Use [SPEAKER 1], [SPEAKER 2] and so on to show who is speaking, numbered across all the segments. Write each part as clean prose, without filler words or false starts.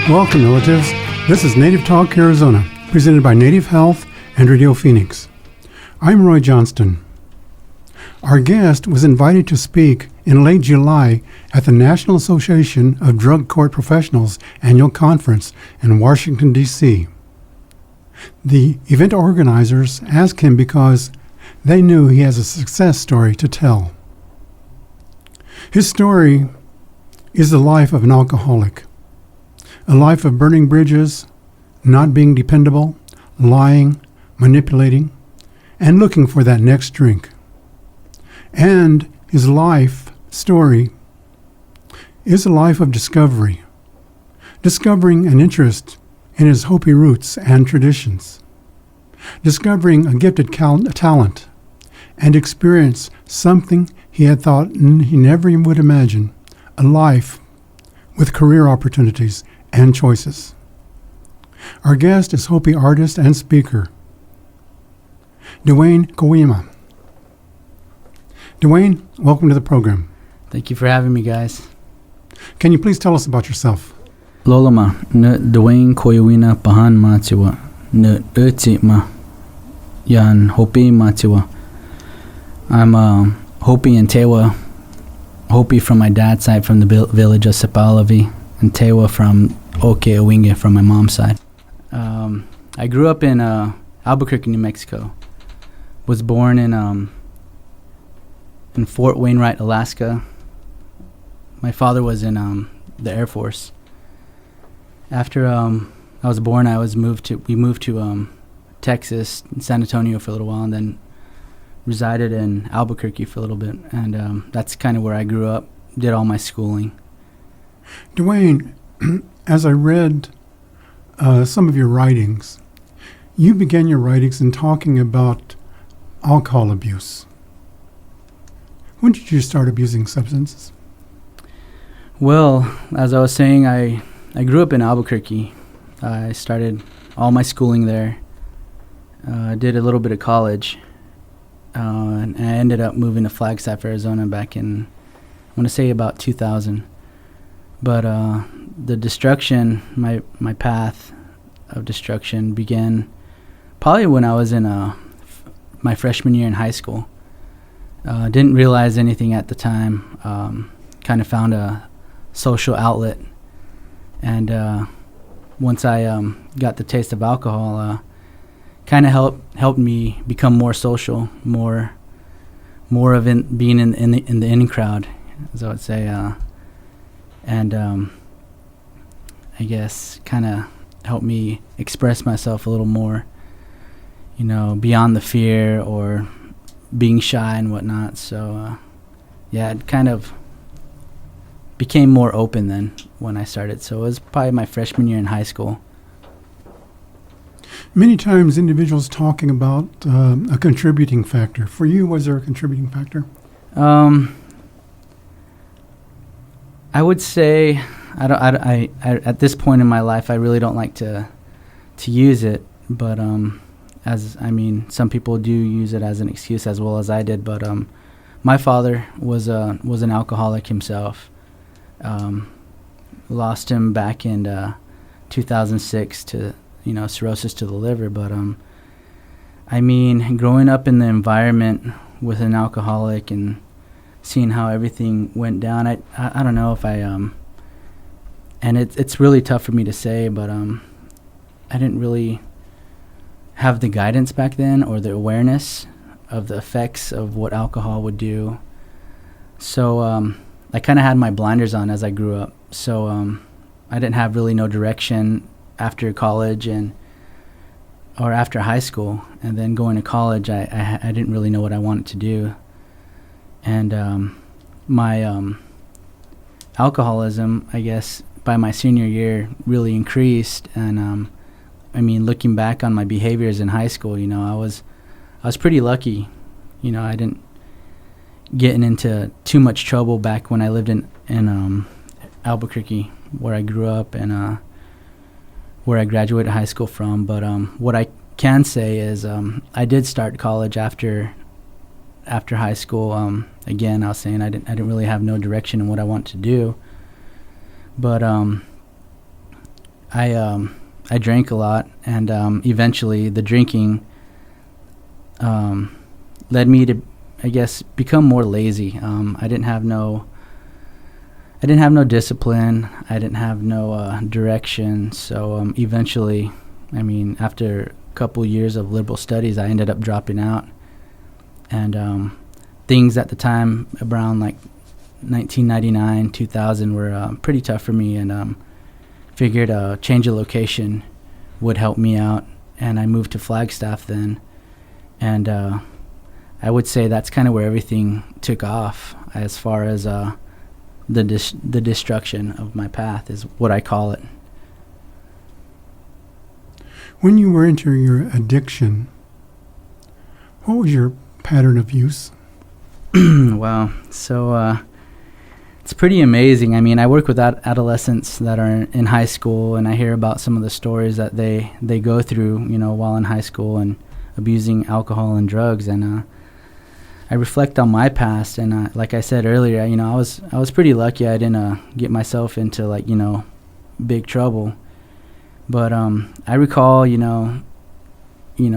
[SPEAKER 1] Welcome, relatives. This is Native Talk Arizona, presented by Native Health and Radio Phoenix. I'm Roy Johnston. Our guest was invited to speak in late July at the National Association of Drug Court Professionals annual conference in Washington, D.C. The event organizers asked him because they knew he has a success story to tell. His story is the life of an alcoholic. A life of burning bridges, not being dependable, lying, manipulating, and looking for that next drink. And his life story is a life of discovery, discovering an interest in his Hopi roots and traditions, discovering a gifted talent, and experience something he had thought he never would imagine, a life with career opportunities and choices. Our guest is Hopi artist and speaker, Duane Koyawena. Duane, welcome to the program.
[SPEAKER 2] Thank you for having me, guys.
[SPEAKER 1] Can you please tell us about yourself?
[SPEAKER 2] Lolama, ne Duane Koyawena pahan matiwa, ne uti ma, yan Hopi matiwa. I'm Hopi and Tewa, Hopi from my dad's side from the village of Sepalavi, and Tewa from d.koyawena from my mom's side. I grew up in Albuquerque, New Mexico. Was born in Fort Wainwright, Alaska. My father was in the Air Force. After I was born, we moved to Texas, San Antonio for a little while, and then resided in Albuquerque for a little bit. And that's kind of where I grew up, did all my schooling.
[SPEAKER 1] Duane, as I read some of your writings, you began your writings in talking about alcohol abuse. When did you start abusing substances?
[SPEAKER 2] Well, as I was saying, I grew up in Albuquerque. I started all my schooling there. Did a little bit of college. And I ended up moving to Flagstaff, Arizona back in, I want to say about 2000. But the destruction, my path of destruction began probably when I was in my freshman year in high school. Didn't realize anything at the time. Kind of found a social outlet. And once I got the taste of alcohol, kind of helped me become more social, more of being in the in crowd, as I would say. And I guess kind of helped me express myself a little more, beyond the fear or being shy and whatnot. So, it kind of became more open then when I started. So it was probably my freshman year in high school.
[SPEAKER 1] Many times individuals talking about a contributing factor. For you, was there a contributing factor?
[SPEAKER 2] I would say I at this point in my life I really don't like to use it, but some people do use it as an excuse as well as I did. But my father was an alcoholic himself. Lost him back in 2006 to cirrhosis to the liver. But growing up in the environment with an alcoholic and seeing how everything went down, I don't know if and it's really tough for me to say, but I didn't really have the guidance back then or the awareness of the effects of what alcohol would do. So I kind of had my blinders on as I grew up. So I didn't have really no direction after college or after high school. And then going to college, I didn't really know what I wanted to do. And my alcoholism, I guess, by my senior year really increased. And looking back on my behaviors in high school, I was pretty lucky. I didn't get into too much trouble back when I lived in Albuquerque, where I grew up and where I graduated high school from. But what I can say is I did start college after high school. Again, I was saying I didn't really have no direction in what I want to do. But I drank a lot, and eventually the drinking led me to, I guess, become more lazy. I didn't have no discipline. I didn't have no direction. So eventually, I mean, after a couple years of liberal studies, I ended up dropping out. And things at the time around like 1999, 2000 were pretty tough for me, and figured a change of location would help me out. And I moved to Flagstaff then, and I would say that's kind of where everything took off as far as the destruction of my path is what I call it.
[SPEAKER 1] When you were into your addiction, what was your pattern of use?
[SPEAKER 2] Wow. So it's pretty amazing. I mean, I work with adolescents that are in high school, and I hear about some of the stories that they go through, while in high school and abusing alcohol and drugs. And I reflect on my past, and like I said earlier, I was pretty lucky. I didn't get myself into big trouble. But I recall,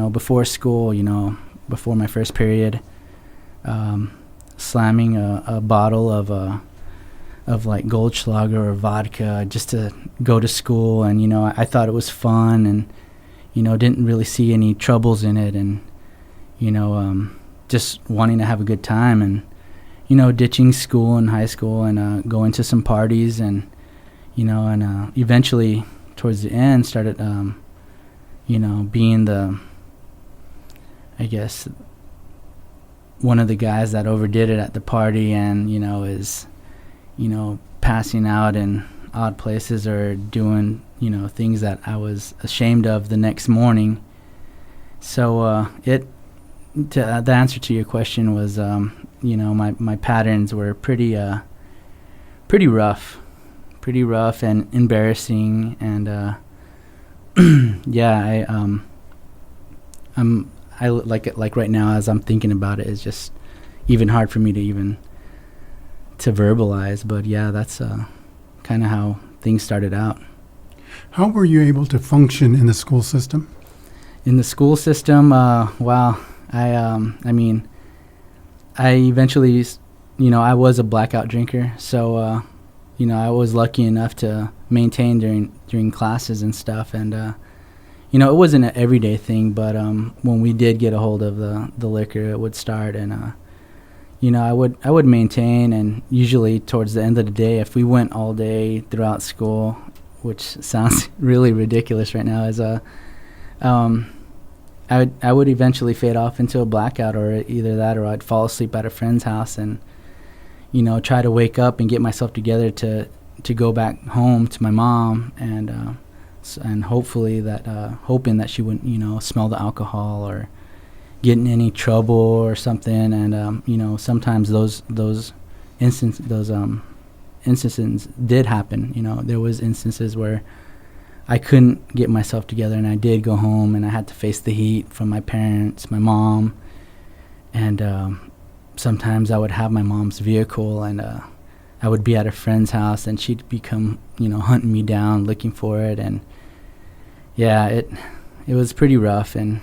[SPEAKER 2] before school, before my first period, slamming a bottle of like Goldschlager or vodka just to go to school, and I thought it was fun, and didn't really see any troubles in it, and just wanting to have a good time, and ditching school in high school and going to some parties, and eventually towards the end started being I guess one of the guys that overdid it at the party, and is passing out in odd places or doing things that I was ashamed of the next morning. So the answer to your question was my patterns were pretty rough and embarrassing, and yeah, I like right now, as I'm thinking about it, it's just even hard for me to verbalize. But yeah, that's kind of how things started out.
[SPEAKER 1] How were you able to function in the school system?
[SPEAKER 2] In the school system, wow. I mean, I eventually, I was a blackout drinker, so I was lucky enough to maintain during classes and stuff, and it wasn't an everyday thing, but when we did get a hold of the liquor, it would start, and I would maintain, and usually towards the end of the day, if we went all day throughout school, which sounds really ridiculous right now, is I would eventually fade off into a blackout, or either that, or I'd fall asleep at a friend's house and try to wake up and get myself together to go back home to my mom, and hopefully that hoping that she wouldn't smell the alcohol or get in any trouble or something. And sometimes those instances did happen. There was instances where I couldn't get myself together, and I did go home, and I had to face the heat from my parents, my mom, and sometimes I would have my mom's vehicle, and I would be at a friend's house, and she'd become hunting me down, looking for it, and yeah, it was pretty rough. And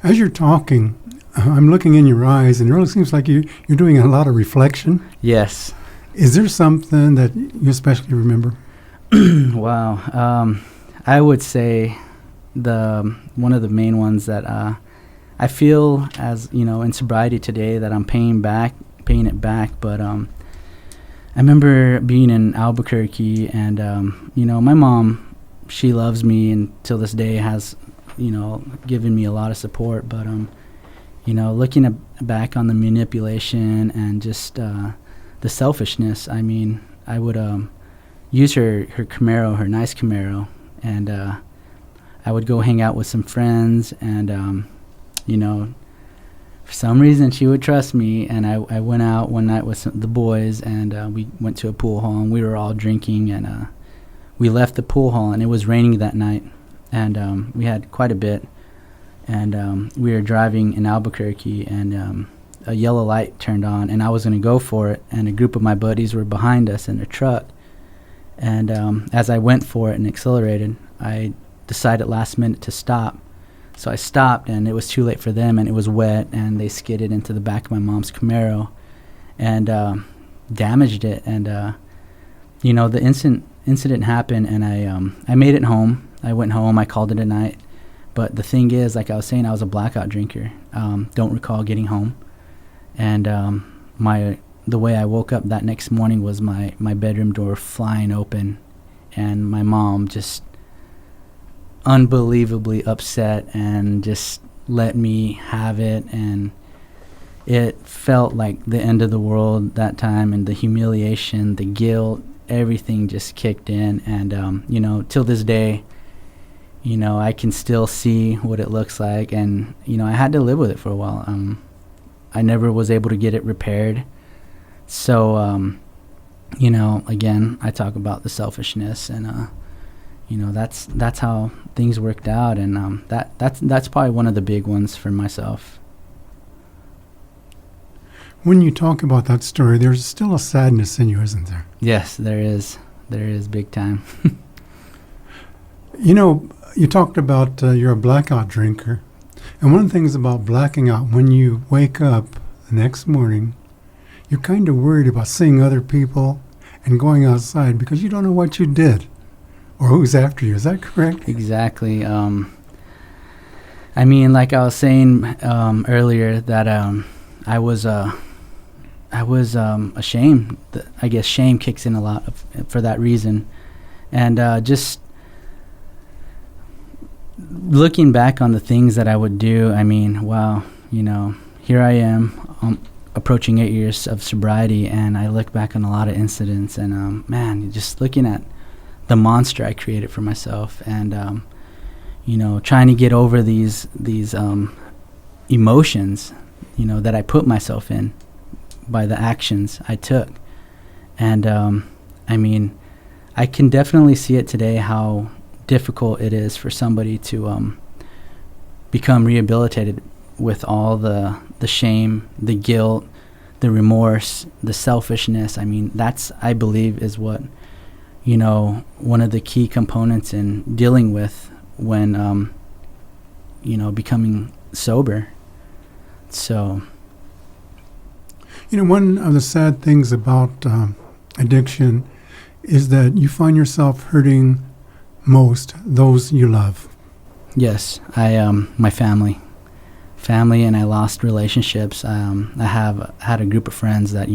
[SPEAKER 1] as you're talking, I'm looking in your eyes, and it really seems like you're doing a lot of reflection.
[SPEAKER 2] Yes.
[SPEAKER 1] Is there something that you especially remember?
[SPEAKER 2] Wow. I would say one of the main ones that I feel as in sobriety today that I'm paying it back. But I remember being in Albuquerque, and my mom, she loves me, and till this day has given me a lot of support. But looking back on the manipulation and just the selfishness, I mean, I would use her Camaro, her nice Camaro, and I would go hang out with some friends, and for some reason she would trust me, and I went out one night with the boys, and we went to a pool hall, and we were all drinking, and we left the pool hall, and it was raining that night, and we had quite a bit, and we were driving in Albuquerque, and a yellow light turned on, and I was going to go for it, and a group of my buddies were behind us in a truck. And as I went for it and accelerated, I decided last minute to stop. So I stopped, and it was too late for them, and it was wet, and they skidded into the back of my mom's Camaro and damaged it. And the incident happened, and I made it home. I went home. I called it a night. But the thing is, like I was saying, I was a blackout drinker. Don't recall getting home. And the way I woke up that next morning was my bedroom door flying open, and my mom just unbelievably upset and just let me have it. And it felt like the end of the world that time, and the humiliation, the guilt, everything just kicked in. And till this day, I can still see what it looks like, and I had to live with it for a while. I never was able to get it repaired. So again, I talk about the selfishness, and that's how things worked out. And that's probably one of the big ones for myself.
[SPEAKER 1] When you talk about that story, there's still a sadness in you, isn't there?
[SPEAKER 2] Yes, there is big time.
[SPEAKER 1] You talked about you're a blackout drinker, and one of the things about blacking out, when you wake up the next morning, you're kind of worried about seeing other people and going outside because you don't know what you did or who's after you. Is that correct?
[SPEAKER 2] Exactly. Like I was saying earlier, that I was ashamed. I guess shame kicks in a lot for that reason. And just looking back on the things that I would do, wow, here I am, approaching 8 years of sobriety, and I look back on a lot of incidents, and just looking at the monster I created for myself, and trying to get over these emotions, that I put myself in by the actions I took. And I can definitely see it today how difficult it is for somebody to become rehabilitated with all the shame, the guilt, the remorse, the selfishness. That's, I believe, is what one of the key components in dealing with when becoming sober. So
[SPEAKER 1] one of the sad things about addiction is that you find yourself hurting most those you love.
[SPEAKER 2] Yes, my family, and I lost relationships. I have had a group of friends that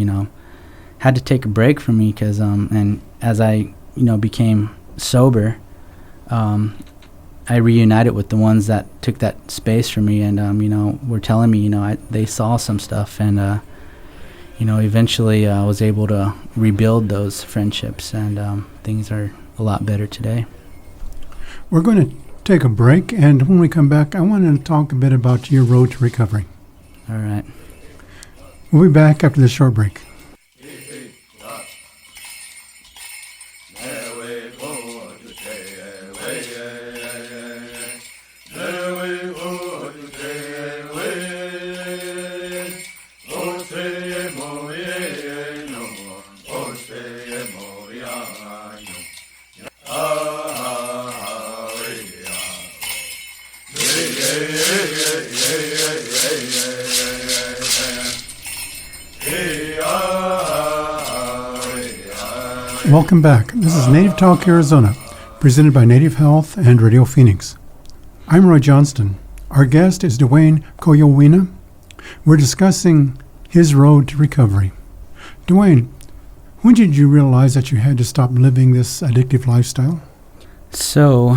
[SPEAKER 2] had to take a break from me because and as I became sober, I reunited with the ones that took that space from me, and were telling me they saw some stuff, and eventually I was able to rebuild those friendships, and things are a lot better today.
[SPEAKER 1] We're going to take a break, and when we come back, I want to talk a bit about your road to recovery.
[SPEAKER 2] All right.
[SPEAKER 1] We'll be back after this short break. Welcome back. This is Native Talk Arizona, presented by Native Health and Radio Phoenix. I'm Roy Johnston. Our guest is Duane Koyawena. We're discussing his road to recovery. Duane, when did you realize that you had to stop living this addictive lifestyle?
[SPEAKER 2] So,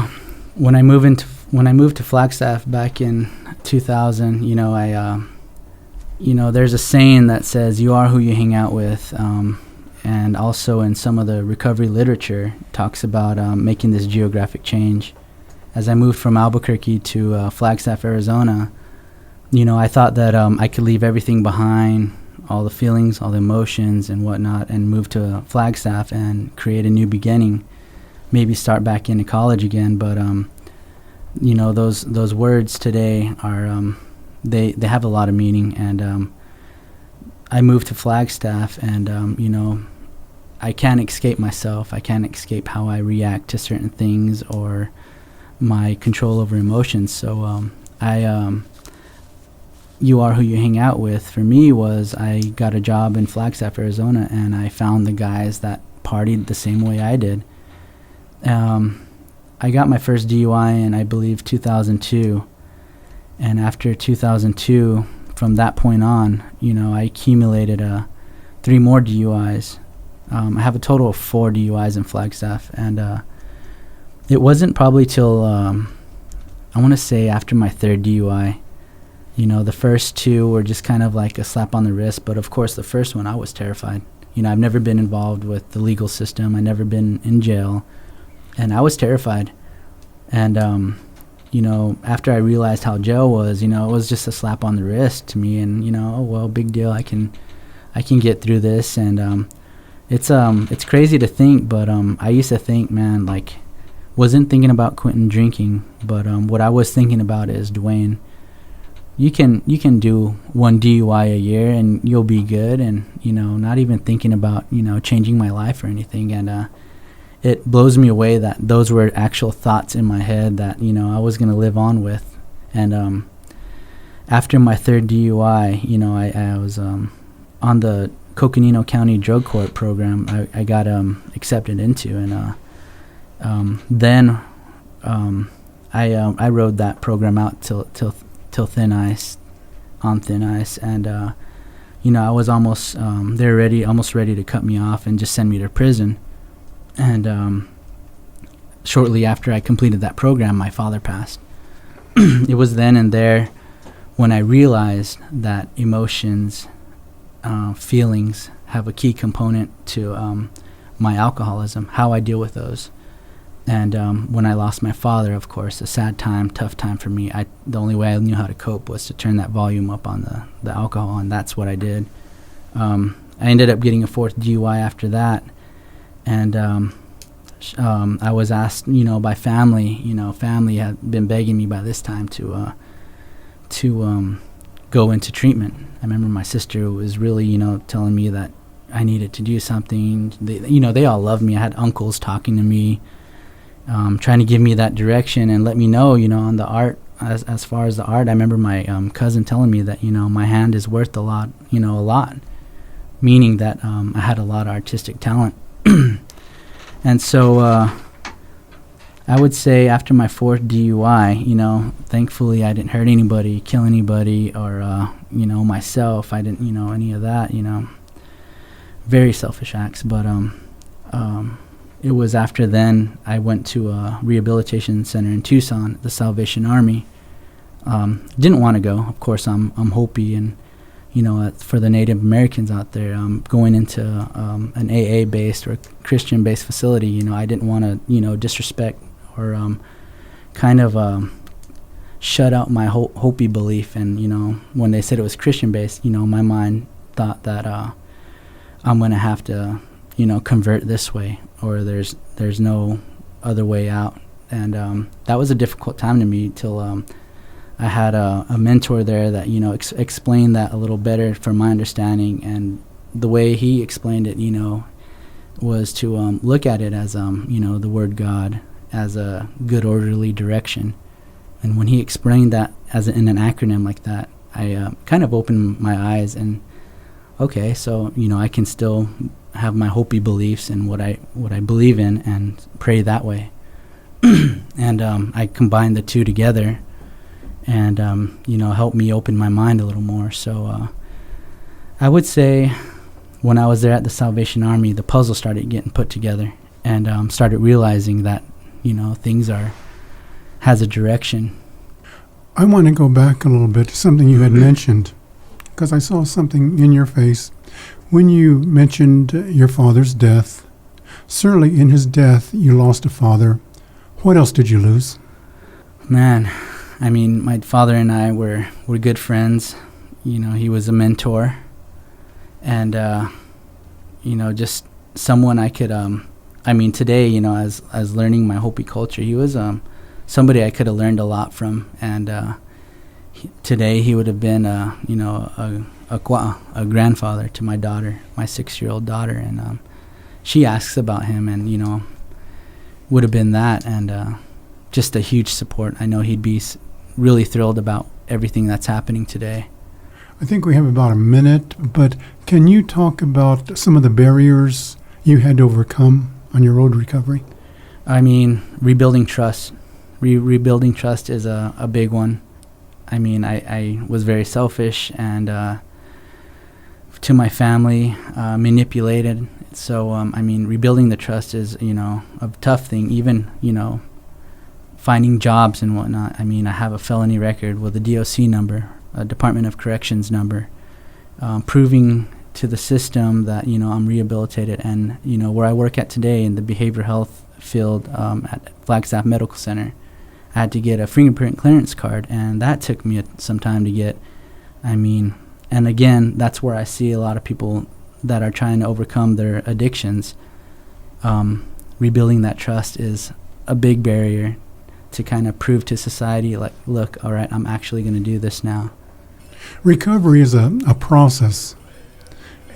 [SPEAKER 2] when I moved to Flagstaff back in 2000, there's a saying that says you are who you hang out with. And also in some of the recovery literature talks about making this geographic change. As I moved from Albuquerque to Flagstaff, Arizona, I thought that I could leave everything behind, all the feelings, all the emotions and whatnot, and move to Flagstaff and create a new beginning, maybe start back into college again. But, those words today are, they have a lot of meaning. And I moved to Flagstaff, and, I can't escape myself. I can't escape how I react to certain things or my control over emotions. So you are who you hang out with. For me was I got a job in Flagstaff, Arizona, and I found the guys that partied the same way I did. I got my first DUI in, I believe, 2002. And after 2002, from that point on, I accumulated 3 more DUIs. I have a total of 4 DUIs in Flagstaff. And it wasn't probably till, I want to say after my 3rd DUI. The first 2 were just kind of like a slap on the wrist. But of course, the first one, I was terrified. I've never been involved with the legal system. I've never been in jail. And I was terrified. And, after I realized how jail was, it was just a slap on the wrist to me. And, oh, well, big deal. I can get through this. And it's crazy to think, but I used to think, man, like, wasn't thinking about quitting drinking. But what I was thinking about is, Duane, you can do 1 DUI a year and you'll be good. And, not even thinking about, changing my life or anything. And it blows me away that those were actual thoughts in my head that, I was going to live on with. And after my 3rd DUI, I was on the Coconino County Drug Court program I got accepted into. And then I rode that program out till thin ice, on thin ice. And, I was almost, almost ready to cut me off and just send me to prison. And shortly after I completed that program, my father passed. It was then and there when I realized that emotions, feelings have a key component to my alcoholism, how I deal with those. And when I lost my father, of course, a sad time, tough time for me. The only way I knew how to cope was to turn that volume up on the alcohol, and that's what I did. I ended up getting a 4th DUI after that. And I was asked, by family. Family had been begging me by this time to go into treatment. I remember my sister was really, telling me that I needed to do something. They all loved me. I had uncles talking to me, trying to give me that direction and let me know, on the art. As far as the art, I remember my cousin telling me that, my hand is worth a lot, a lot, meaning that I had a lot of artistic talent. And so I would say after my 4th DUI, thankfully I didn't hurt anybody, kill anybody, or, myself. I didn't, any of that, very selfish acts. But it was after then I went to a rehabilitation center in Tucson, the Salvation Army. Didn't want to go. Of course, I'm Hopi, and for the Native Americans out there, going into an AA-based or Christian-based facility, I didn't want to, disrespect or kind of shut out my Hopi belief. And, when they said it was Christian-based, my mind thought that I'm going to have to, convert this way, or there's no other way out. And that was a difficult time to me till I had a mentor there that, explained that a little better for my understanding. And the way he explained it, was to look at it as, the word God as a good orderly direction. And when he explained that in an acronym like that, I kind of opened my eyes and, okay, so, I can still have my Hopi beliefs and what I believe in and pray that way. And I combined the two together. And, helped me open my mind a little more. So I would say when I was there at the Salvation Army, the puzzle started getting put together, and started realizing that, things has a direction.
[SPEAKER 1] I want to go back a little bit to something you had mentioned, because I saw something in your face when you mentioned your father's death. Certainly in his death, you lost a father. What else did you lose?
[SPEAKER 2] Man, I mean, my father and I were good friends. He was a mentor, and just someone I could. Today, as learning my Hopi culture, he was somebody I could have learned a lot from. And today, he would have been, a grandfather to my daughter, my 6-year-old daughter, and she asks about him, and would have been that, and just a huge support. I know he'd be really thrilled about everything that's happening today.
[SPEAKER 1] I think we have about a minute, but can you talk about some of the barriers you had to overcome on your road to recovery?
[SPEAKER 2] I mean, rebuilding trust. Rebuilding trust is a big one. I mean, I was very selfish and to my family, manipulated. So, I mean, rebuilding the trust is, a tough thing. Even, finding jobs and whatnot. I mean, I have a felony record with a DOC number, a Department of Corrections number, proving to the system that, I'm rehabilitated. And, where I work at today in the behavioral health field at Flagstaff Medical Center, I had to get a fingerprint clearance card, and that took me some time to get. I mean, and again, that's where I see a lot of people that are trying to overcome their addictions. Rebuilding that trust is a big barrier to kind of prove to society, like, look, all right, I'm actually going to do this now.
[SPEAKER 1] Recovery is a process,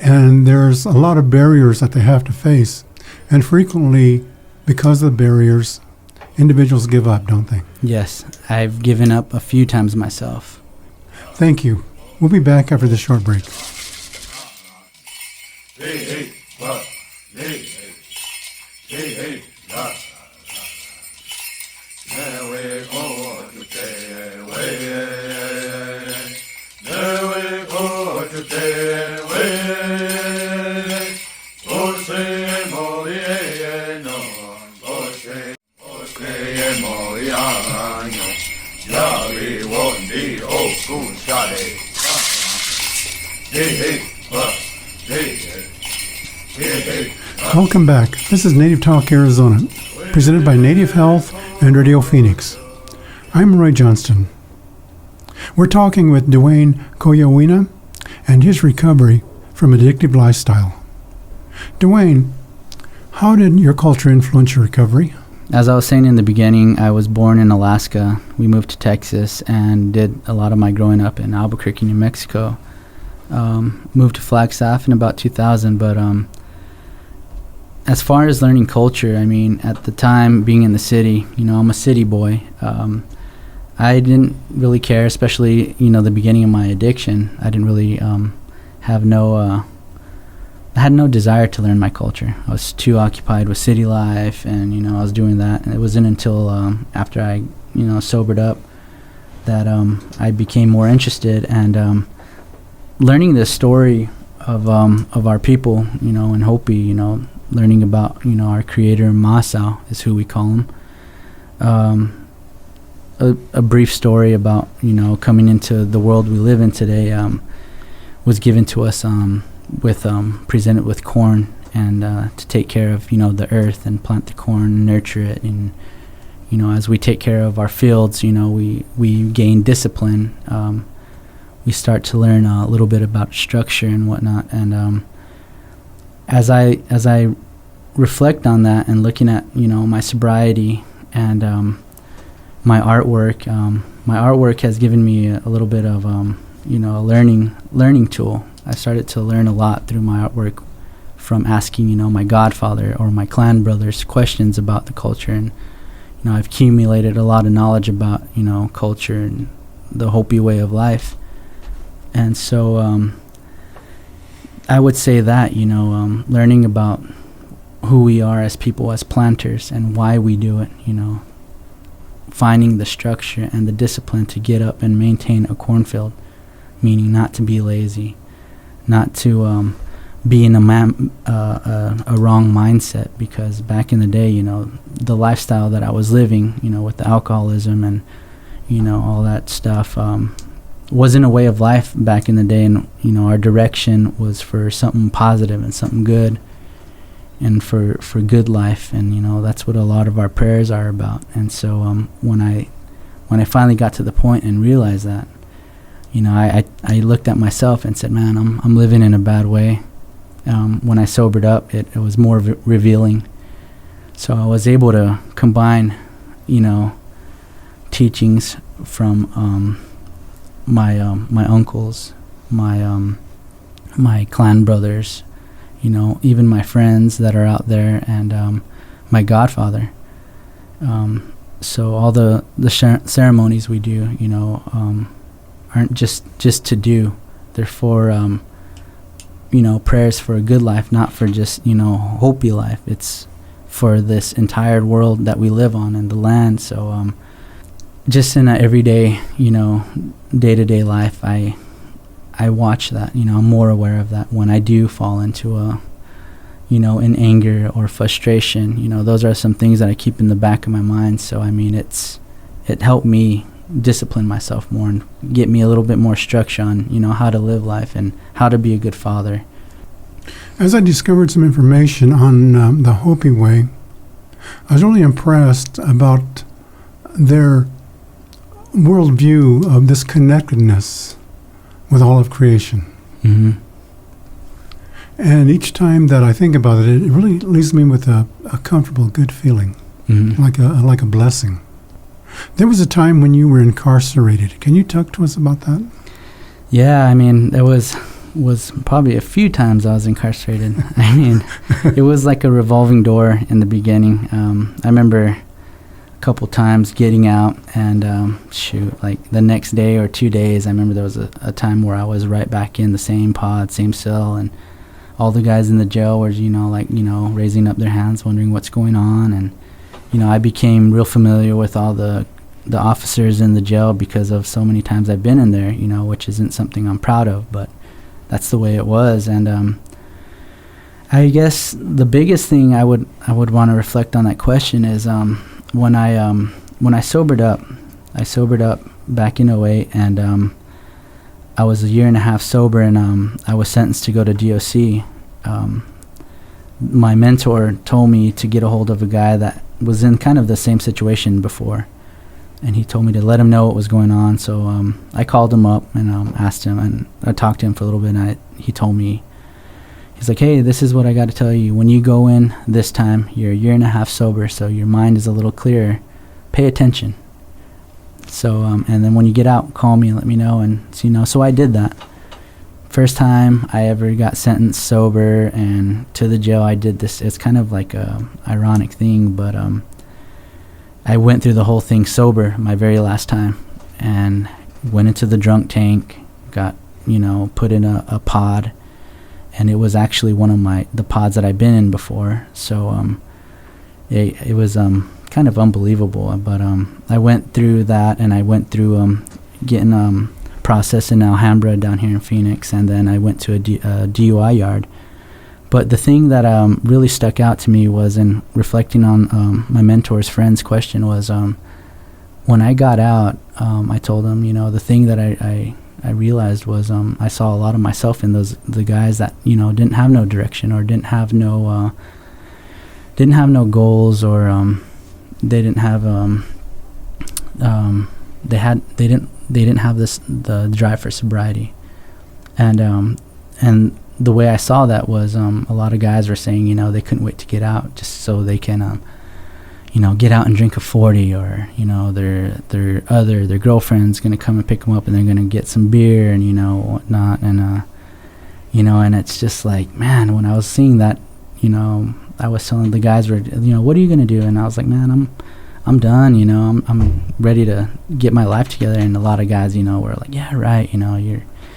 [SPEAKER 1] and there's a lot of barriers that they have to face. And frequently, because of the barriers, individuals give up, don't they?
[SPEAKER 2] Yes, I've given up a few times myself.
[SPEAKER 1] Thank you. We'll be back after this short break. Welcome back. This is Native Talk Arizona, presented by Native Health and Radio Phoenix. I'm Roy Johnston. We're talking with Duane Koyawena and his recovery from addictive lifestyle. Duane, how did your culture influence your recovery?
[SPEAKER 2] As I was saying in the beginning, I was born in Alaska. We moved to Texas and did a lot of my growing up in Albuquerque, New Mexico. Moved to Flagstaff in about 2000, but as far as learning culture, I mean, at the time, being in the city, I'm a city boy. I didn't really care, especially, the beginning of my addiction. I didn't really I had no desire to learn my culture. I was too occupied with city life, and, I was doing that. And it wasn't until after I, sobered up that I became more interested, and learning the story of our people, in Hopi, learning about, our creator, Masao is who we call him. A brief story about, coming into the world we live in today was given to us presented with corn, and to take care of, the earth and plant the corn and nurture it. And, as we take care of our fields, we gain discipline. We start to learn a little bit about structure and whatnot. And as I reflect on that and looking at, my sobriety and my artwork has given me a little bit of, a learning tool. I started to learn a lot through my artwork from asking, my godfather or my clan brothers questions about the culture. And, I've accumulated a lot of knowledge about, culture and the Hopi way of life. And so I would say that, learning about who we are as people, as planters, and why we do it, finding the structure and the discipline to get up and maintain a cornfield, meaning not to be lazy, not to be in a wrong mindset, because back in the day, the lifestyle that I was living, with the alcoholism and, all that stuff, wasn't a way of life back in the day. And, our direction was for something positive and something good, and for good life. And, that's what a lot of our prayers are about. And so when I finally got to the point and realized that, I looked at myself and said, man, I'm living in a bad way. When I sobered up, it was more revealing. So I was able to combine, teachings from my uncles, my clan brothers, even my friends that are out there, and my godfather. So all the ceremonies we do, aren't just to do. They're for, prayers for a good life, not for just, Hopi life. It's for this entire world that we live on and the land. So just in a everyday, day-to-day life, I watch that. I'm more aware of that when I do fall into in anger or frustration. Those are some things that I keep in the back of my mind. So it helped me discipline myself more and get me a little bit more structure on how to live life and how to be a good father.
[SPEAKER 1] As I discovered some information on the Hopi way, I was really impressed about their worldview of this connectedness with all of creation.
[SPEAKER 2] Mm-hmm.
[SPEAKER 1] And each time that I think about it, it really leaves me with a comfortable, good feeling,
[SPEAKER 2] Mm-hmm.
[SPEAKER 1] like a blessing. There was a time when you were incarcerated. Can you talk to us about that?
[SPEAKER 2] Yeah, there was probably a few times I was incarcerated. It was like a revolving door in the beginning. I remember a couple times getting out and like the next day or 2 days, I remember there was a time where I was right back in the same pod, same cell, and all the guys in the jail were, raising up their hands, wondering what's going on. And, I became real familiar with all the officers in the jail because of so many times I've been in there, which isn't something I'm proud of, but that's the way it was. And I guess the biggest thing I would want to reflect on that question is when I sobered up back in '08, and I was a year and a half sober, and I was sentenced to go to DOC. My mentor told me to get a hold of a guy that was in kind of the same situation before, and he told me to let him know what was going on. So I called him up and asked him, and I talked to him for a little bit, and he told me, he's like, hey, this is what I got to tell you. When you go in this time, you're a year and a half sober, so your mind is a little clearer. Pay attention. So, and then when you get out, call me and let me know. And so I did that. First time I ever got sentenced sober and to the jail, I did this. It's kind of like a ironic thing, but I went through the whole thing sober my very last time, and went into the drunk tank, got, put in a pod, and it was actually one of the pods that I've been in before. So it was kind of unbelievable, but I went through that, and I went through getting processed in Alhambra down here in Phoenix, and then I went to a DUI yard. But the thing that really stuck out to me was, in reflecting on my mentor's friend's question, was when I got out, I told him, the thing that I realized was I saw a lot of myself in the guys that didn't have no direction, or didn't have no goals, or they didn't have they didn't have the drive for sobriety, and the way I saw that was a lot of guys were saying they couldn't wait to get out just so they can get out and drink a 40, or their girlfriend's gonna come and pick them up, and they're gonna get some beer and whatnot, and and it's just like, man, when I was seeing that, I was telling the guys, what are you gonna do? And I was like, man, I'm done, I'm ready to get my life together. And a lot of guys, were like, yeah, right,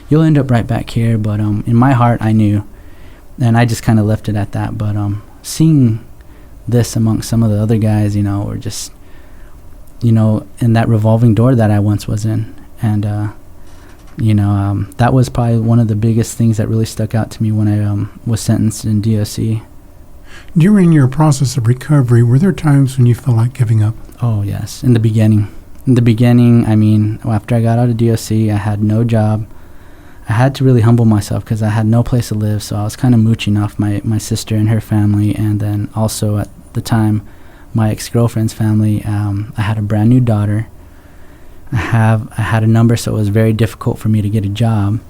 [SPEAKER 2] you'll end up right back here. But in my heart, I knew, and I just kind of left it at that. But seeing this amongst some of the other guys, were just, in that revolving door that I once was in. And, that was probably one of the biggest things that really stuck out to me when I was sentenced in DOC.
[SPEAKER 1] During your process of recovery, were there times when you felt like giving up?
[SPEAKER 2] Oh, yes. In the beginning, after I got out of DOC, I had no job. I had to really humble myself because I had no place to live, so I was kind of mooching off my sister and her family, and then also at the time, my ex-girlfriend's family. I had a brand new daughter. I had a number, so it was very difficult for me to get a job.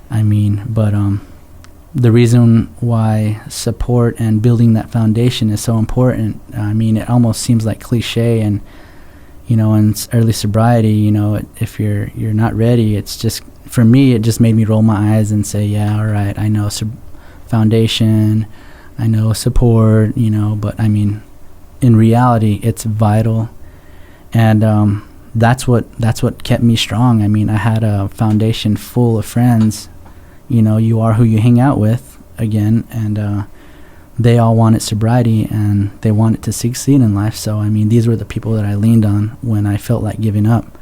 [SPEAKER 2] But the reason why support and building that foundation is so important, it almost seems like cliche, and in early sobriety, if you're not ready, it's just, for me, it just made me roll my eyes and say, yeah, all right, I know foundation, I know support, but I mean, in reality, it's vital. And that's what kept me strong. I mean, I had a foundation full of friends. You are who you hang out with, again, and they all wanted sobriety and they wanted to succeed in life. So, I mean, these were the people that I leaned on when I felt like giving up.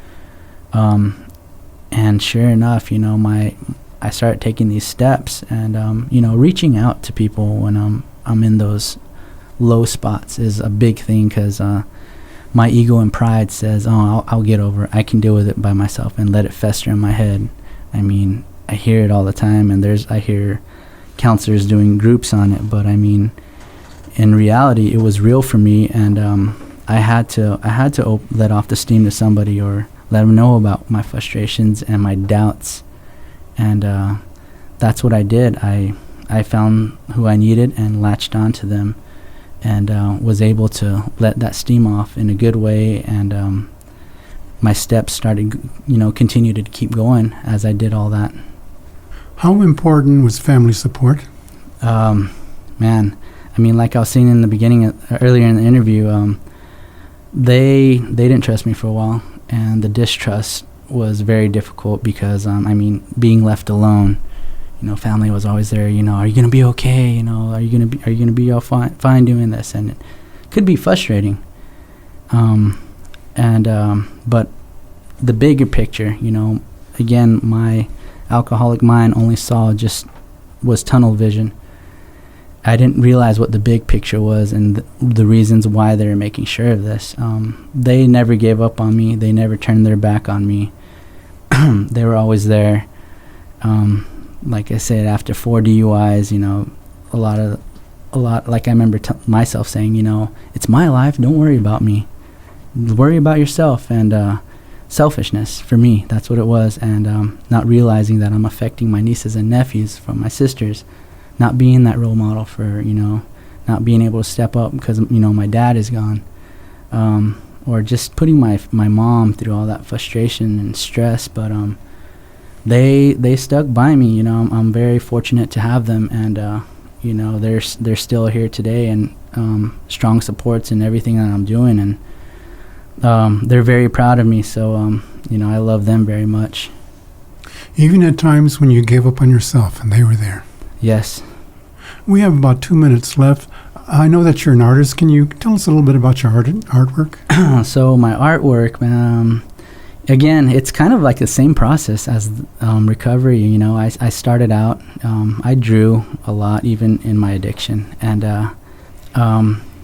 [SPEAKER 2] And sure enough, I started taking these steps and, reaching out to people when I'm in those low spots is a big thing, because my ego and pride says, I'll get over it. I can deal with it by myself, and let it fester in my head. I mean, I hear it all the time, and I hear counselors doing groups on it, but I mean, in reality, it was real for me, and I had to let off the steam to somebody, or let them know about my frustrations and my doubts, and that's what I did. I found who I needed and latched onto them, and was able to let that steam off in a good way, and my steps started, continue to keep going as I did all that.
[SPEAKER 1] How important was family support?
[SPEAKER 2] Man, I mean, like I was saying in the beginning, earlier in the interview, they didn't trust me for a while, and the distrust was very difficult because, I mean, being left alone, family was always there. Are you gonna be okay? Are you gonna be all fine doing this? And it could be frustrating. But the bigger picture, again, my alcoholic mind only was tunnel vision. I didn't realize what the big picture was and the reasons why they were making sure of this. They never gave up on me. They never turned their back on me. They were always there. Like I said, after 4 DUIs, a lot, like I remember myself saying, it's my life, don't worry about me. Worry about yourself. And selfishness, for me, that's what it was. And not realizing that I'm affecting my nieces and nephews from my sisters, not being that role model for, not being able to step up because, my dad is gone. Or just putting my mom through all that frustration and stress. But they stuck by me. I'm very fortunate to have them, and they're still here today, and strong supports in everything that I'm doing, and they're very proud of me. So I love them very much.
[SPEAKER 1] Even at times when you gave up on yourself, and they were there.
[SPEAKER 2] Yes.
[SPEAKER 1] We have about 2 minutes left. I know that you're an artist. Can you tell us a little bit about your artwork?
[SPEAKER 2] So my artwork, again, it's kind of like the same process as recovery. I started out, I drew a lot, even in my addiction, and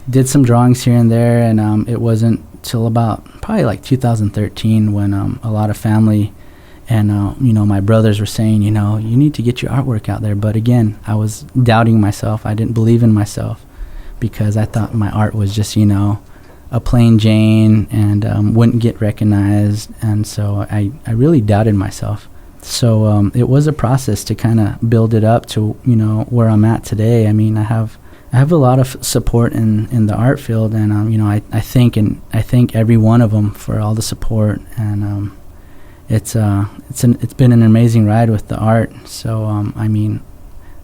[SPEAKER 2] did some drawings here and there, and it wasn't till about probably like 2013 when a lot of family and my brothers were saying, you need to get your artwork out there. But again, I was doubting myself. I didn't believe in myself because I thought my art was just a plain Jane and wouldn't get recognized, and so I really doubted myself. So it was a process to kind of build it up to where I'm at today. I mean, I have a lot of support in the art field, and I thank every one of them for all the support, and it's been an amazing ride with the art. So I mean,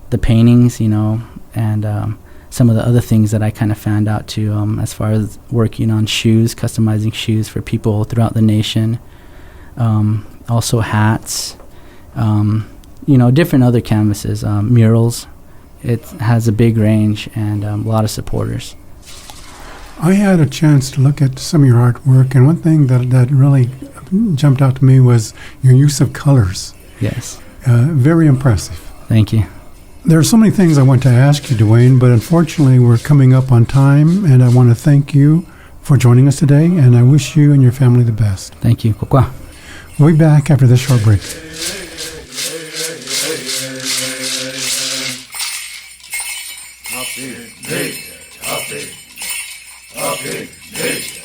[SPEAKER 2] the paintings, and some of the other things that I kind of found out too, as far as working on shoes, customizing shoes for people throughout the nation. Also hats, different other canvases, murals. It has a big range and a lot of supporters.
[SPEAKER 1] I had a chance to look at some of your artwork, and one thing that really jumped out to me was your use of colors.
[SPEAKER 2] Yes.
[SPEAKER 1] Very impressive.
[SPEAKER 2] Thank you.
[SPEAKER 1] There are so many things I want to ask you, Duane, but unfortunately we're coming up on time, and I want to thank you for joining us today, and I wish you and your family the best.
[SPEAKER 2] Thank you. Kokwa.
[SPEAKER 1] We'll be back after this short break.
[SPEAKER 3] Hopi Nation.